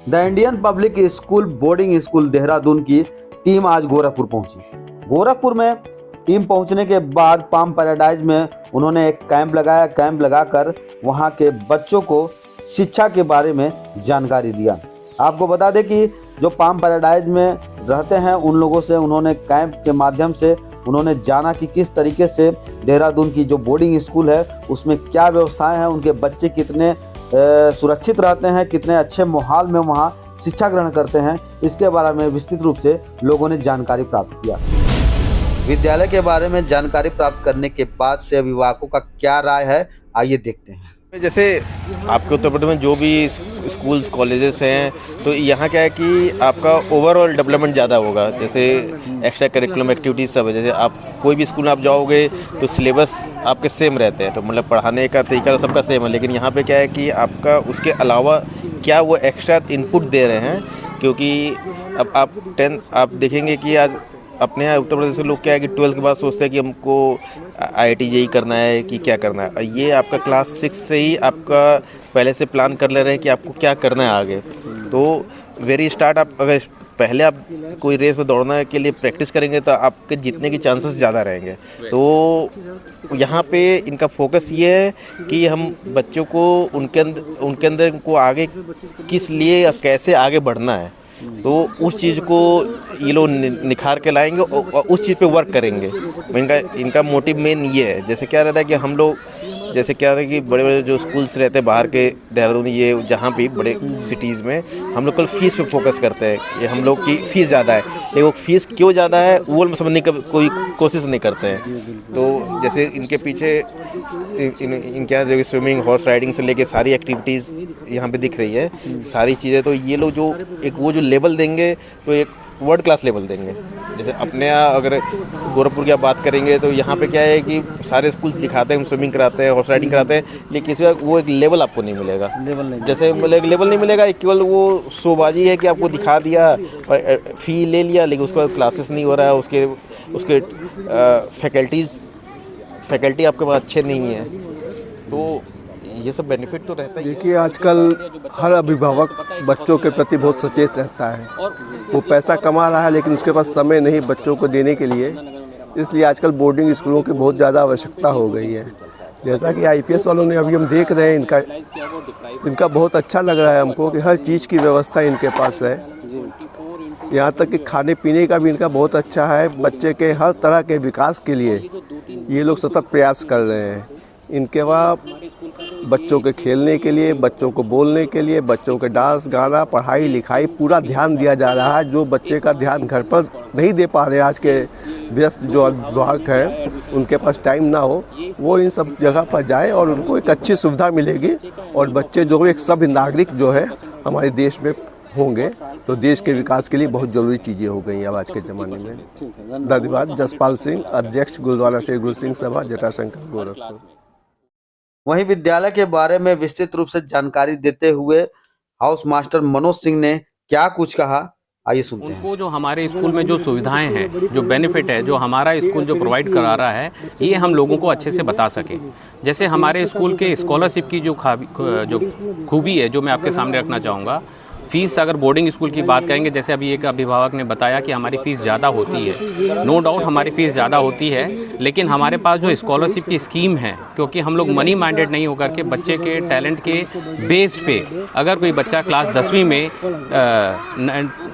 The Indian public school boarding school Dehradun की team आज गोरखपुर पहुंची। गोरखपुर में टीम पहुंचने के बाद पाम पैराडाइज में उन्होंने एक कैंप लगाया। कैंप लगाकर वहां के बच्चों को शिक्षा के बारे में जानकारी दिया। आपको बता दें कि जो पाम पैराडाइज में रहते हैं उन लोगों से उन्होंने कैंप के माध्यम से उन्होंने जाना कि किस तरीके से देहरादून की जो बोर्डिंग स्कूल है उसमें क्या व्यवस्थाएं हैं, उनके बच्चे कितने सुरक्षित रहते हैं, कितने अच्छे माहौल में वहाँ शिक्षा ग्रहण करते हैं, इसके बारे में विस्तृत रूप से लोगों ने जानकारी प्राप्त किया। विद्यालय के बारे में जानकारी प्राप्त करने के बाद से अभिभावकों का क्या राय है, आइए देखते हैं। जैसे आपके उत्तर प्रदेश में जो भी स्कूल्स कॉलेजेस हैं तो यहाँ क्या है कि आपका ओवरऑल डेवलपमेंट ज़्यादा होगा। जैसे एक्स्ट्रा करिकुलम एक्टिविटीज़ सब है। जैसे आप कोई भी स्कूल में आप जाओगे तो सिलेबस आपके सेम रहते हैं, तो मतलब पढ़ाने का तरीका तो सबका सेम है। लेकिन यहाँ पे क्या है कि आपका उसके अलावा क्या वो एक्स्ट्रा इनपुट दे रहे हैं, क्योंकि अब आप देखेंगे कि आज अपने यहाँ उत्तर प्रदेश के लोग क्या है कि 12th के बाद सोचते हैं कि हमको IIT JEE करना है कि क्या करना है। ये आपका क्लास 6 से ही आपका पहले से प्लान कर ले रहे हैं कि आपको क्या करना है आगे। तो वेरी स्टार्ट आप अगर पहले आप कोई रेस में दौड़ना के लिए प्रैक्टिस करेंगे तो आपके जीतने की चांसेस ज़्यादा रहेंगे। तो यहाँ पे इनका फोकस ये है कि हम बच्चों को उनके अंदर को आगे किस लिए कैसे आगे बढ़ना है, तो उस चीज़ को ये लोग निखार के लाएंगे और उस चीज़ पे वर्क करेंगे। इनका मोटिव मेन ये है। जैसे क्या रहता है कि हम लोग जैसे क्या रहता है कि बड़े बड़े जो स्कूल्स रहते हैं बाहर के, देहरादून ये जहाँ भी बड़े सिटीज़ में हम लोग कल फीस पे फोकस करते हैं। ये हम लोग की फ़ीस ज़्यादा है, लेकिन वो फीस क्यों ज़्यादा है वो समझने की कोई कोशिश नहीं करते हैं। तो जैसे इनके पीछे इनके यहाँ स्विमिंग, हॉर्स राइडिंग से लेके सारी एक्टिविटीज़ यहाँ पे दिख रही है, सारी चीज़ें। तो ये लोग जो वो जो लेवल देंगे तो एक वर्ल्ड क्लास लेवल देंगे। जैसे अपने यहाँ अगर गोरखपुर की आप बात करेंगे तो यहाँ पे क्या है कि सारे स्कूल्स दिखाते हैं, स्विमिंग कराते हैं, हॉर्स राइडिंग कराते हैं, लेकिन किसी वो एक लेवल आपको नहीं मिलेगा। जैसे लेवल नहीं मिलेगा, केवल वो शोबाजी है कि आपको दिखा दिया और फ़ी ले लिया, लेकिन उसके बाद क्लासेस नहीं हो रहा है, उसके फैकल्टी आपके पास अच्छे नहीं है। तो ये सब बेनिफिट तो रहता है। देखिए, आजकल हर अभिभावक बच्चों के प्रति बहुत सचेत रहता है। वो पैसा कमा रहा है लेकिन उसके पास समय नहीं बच्चों को देने के लिए, इसलिए आजकल बोर्डिंग स्कूलों की बहुत ज़्यादा आवश्यकता हो गई है। जैसा कि IPS वालों ने अभी हम देख रहे हैं, इनका बहुत अच्छा लग रहा है हमको कि हर चीज़ की व्यवस्था इनके पास है। यहाँ तक कि खाने पीने का भी इनका बहुत अच्छा है। बच्चे के हर तरह के विकास के लिए ये लोग सतत प्रयास कर रहे हैं। इनके वहाँ बच्चों के खेलने के लिए, बच्चों को बोलने के लिए, बच्चों के डांस, गाना, पढ़ाई लिखाई पूरा ध्यान दिया जा रहा है। जो बच्चे का ध्यान घर पर नहीं दे पा रहे, आज के व्यस्त जो अभिभावक हैं उनके पास टाइम ना हो, वो इन सब जगह पर जाए और उनको एक अच्छी सुविधा मिलेगी। और बच्चे जो एक सभ्य नागरिक जो है हमारे देश में होंगे तो देश के विकास के लिए बहुत ज़रूरी चीज़ें हो गई हैं अब आज के ज़माने में। धन्यवाद। जसपाल सिंह, अध्यक्ष गुरुद्वारा श्री गुरु सिंह सभा, जटाशंकर, गोरखपुर। वहीं विद्यालय के बारे में विस्तृत रूप से जानकारी देते हुए हाउस मास्टर मनोज सिंह ने क्या कुछ कहा, आइए सुनते हैं। उनको जो हमारे स्कूल में जो सुविधाएं हैं, जो बेनिफिट है, जो हमारा स्कूल जो प्रोवाइड करा रहा है, ये हम लोगों को अच्छे से बता सके। जैसे हमारे स्कूल के स्कॉलरशिप की जो खूबी है, जो मैं आपके सामने रखना चाहूँगा। फ़ीस अगर बोर्डिंग स्कूल की बात करेंगे, जैसे अभी एक अभिभावक ने बताया कि हमारी फ़ीस ज़्यादा होती है। नो डाउट हमारी फ़ीस ज़्यादा होती है, लेकिन हमारे पास जो स्कॉलरशिप की स्कीम है, क्योंकि हम लोग मनी माइंडेड नहीं होकर के बच्चे के टैलेंट के बेस पे, अगर कोई बच्चा क्लास 10वीं में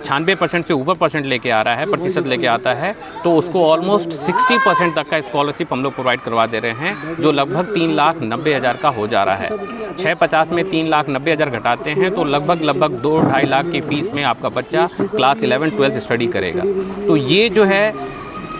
96% से ऊपर परसेंट लेके आ रहा है, प्रतिशत लेके आता है, तो उसको ऑलमोस्ट 60% तक का स्कॉलरशिप हम लोग प्रोवाइड करवा दे रहे हैं, जो लगभग 3,90,000 का हो जा रहा है। 650 में 3,90,000 घटाते हैं तो लगभग 2-2.5 लाख की फ़ीस में आपका बच्चा क्लास 11-12 स्टडी करेगा। तो ये जो है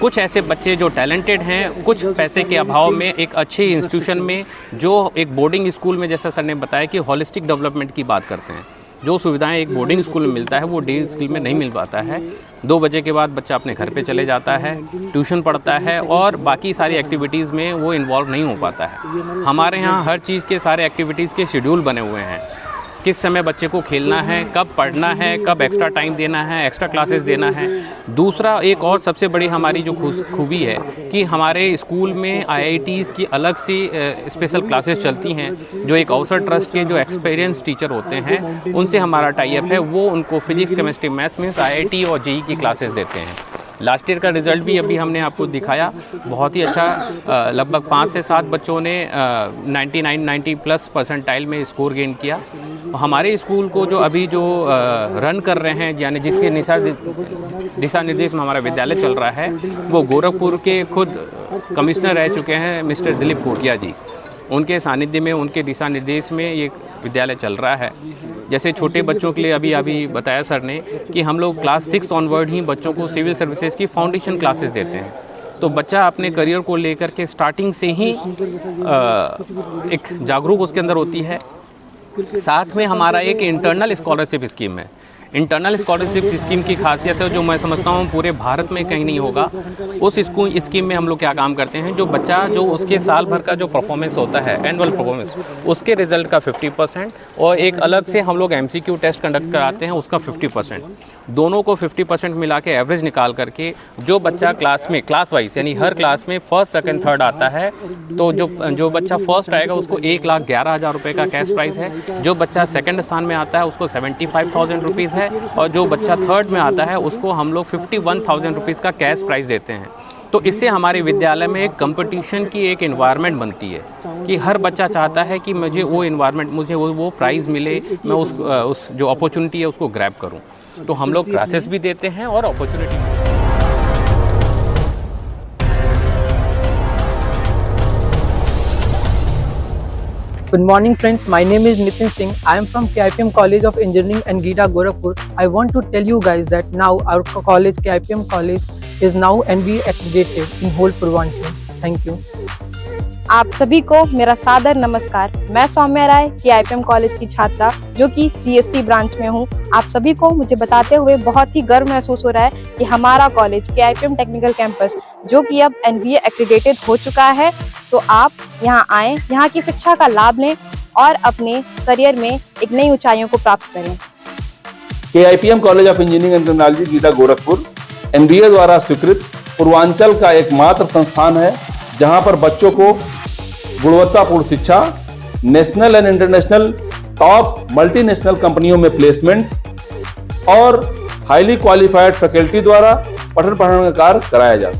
कुछ ऐसे बच्चे जो टैलेंटेड हैं, कुछ पैसे के अभाव में एक अच्छे इंस्टीट्यूशन में, जो एक बोर्डिंग स्कूल में, जैसा सर ने बताया कि होलिस्टिक डेवलपमेंट की बात करते हैं, जो सुविधाएं एक बोर्डिंग स्कूल में मिलता है वो डे स्कूल में नहीं मिल पाता है। 2 बजे के बाद बच्चा अपने घर पे चले जाता है, ट्यूशन पढ़ता है और बाकी सारी एक्टिविटीज़ में वो इन्वॉल्व नहीं हो पाता है। हमारे यहाँ हर चीज़ के सारे एक्टिविटीज़ के शेड्यूल बने हुए हैं। किस समय बच्चे को खेलना है, कब पढ़ना है, कब एक्स्ट्रा टाइम देना है, एक्स्ट्रा क्लासेस देना है। दूसरा एक और सबसे बड़ी हमारी जो खूबी है कि हमारे स्कूल में IITs की अलग सी स्पेशल क्लासेस चलती हैं, जो एक अवसर ट्रस्ट के जो एक्सपीरियंस टीचर होते हैं उनसे हमारा टाई अप है। वो उनको physics, chemistry, maths means IIT और JEE की क्लासेस देते हैं। लास्ट ईयर का रिज़ल्ट भी अभी हमने आपको दिखाया, बहुत ही अच्छा। लगभग 5 से 7 बच्चों ने 90+ परसेंटाइल में स्कोर गेन किया। हमारे स्कूल को जो अभी जो रन कर रहे हैं, यानी जिसके दिशा निर्देश में हमारा विद्यालय चल रहा है, वो गोरखपुर के खुद कमिश्नर रह चुके हैं मिस्टर दिलीप कोटिया जी। उनके सानिध्य में, उनके दिशा निर्देश में ये विद्यालय चल रहा है। जैसे छोटे बच्चों के लिए अभी बताया सर ने कि हम लोग क्लास 6 ऑनवर्ड ही बच्चों को सिविल सर्विसेज की फाउंडेशन क्लासेस देते हैं। तो बच्चा अपने करियर को लेकर के स्टार्टिंग से ही एक जागरूक उसके अंदर होती है। साथ में हमारा एक इंटरनल स्कॉलरशिप स्कीम है। इंटरनल स्कॉलरशिप स्कीम की खासियत है, जो मैं समझता हूँ पूरे भारत में कहीं नहीं होगा। उस स्कीम में हम लोग क्या काम करते हैं, जो बच्चा जो उसके साल भर का जो परफॉर्मेंस होता है, एनुअल परफॉर्मेंस, उसके रिजल्ट का 50% और एक अलग से हम लोग MCQ टेस्ट कंडक्ट कराते हैं उसका 50%। दोनों को 50% मिला के एवरेज निकाल करके जो बच्चा क्लास में क्लास वाइज यानी हर क्लास में फर्स्ट, सेकंड, थर्ड आता है, तो जो बच्चा फर्स्ट आएगा उसको 1,11,000 रुपये का कैश प्राइज़ है। जो बच्चा सेकंड स्थान में आता है उसको 75,000 रुपीज़ है, और जो बच्चा थर्ड में आता है उसको हम लोग 51,000 रुपीज़ का कैश प्राइज़ देते हैं। तो इससे हमारे विद्यालय में एक कंपटीशन की एक एनवायरनमेंट बनती है कि हर बच्चा चाहता है कि मुझे वो एनवायरनमेंट, मुझे वो प्राइज़ मिले, मैं उस जो अपॉर्चुनिटी है उसको ग्रैब करूं। तो हम लोग क्लासेस भी देते हैं और opportunity. Good morning friends, my name is Nitin Singh. I am from KIPM College of Engineering and Gita Gorakhpur. I want to tell you guys that now our college, KIPM College, is now NBA accredited in whole Purvanchal. Thank you. आप सभी को मेरा सादर नमस्कार। मैं सौम्या राय, KIPM college की छात्रा जो कि CSC ब्रांच में हूँ। आप सभी को मुझे बताते हुए बहुत ही गर्व महसूस हो रहा है कि हमारा कॉलेज KIPM टेक्निकल कैंपस जो कि अब NBA एक्रेडिटेड हो चुका है। तो आप यहाँ आएँ, यहाँ की शिक्षा का लाभ लें और अपने करियर में एक नई ऊंचाइयों को प्राप्त करें। KIPM college of engineering and technology Gita Gorakhpur NBA द्वारा स्वीकृत पूर्वांचल का एकमात्र संस्थान है जहां पर बच्चों को गुणवत्तापूर्ण शिक्षा, national and international top multinational कंपनियों में प्लेसमेंट और हाईली क्वालिफाइड फैकल्टी द्वारा पठन पाठन का कार्य कराया जाता है।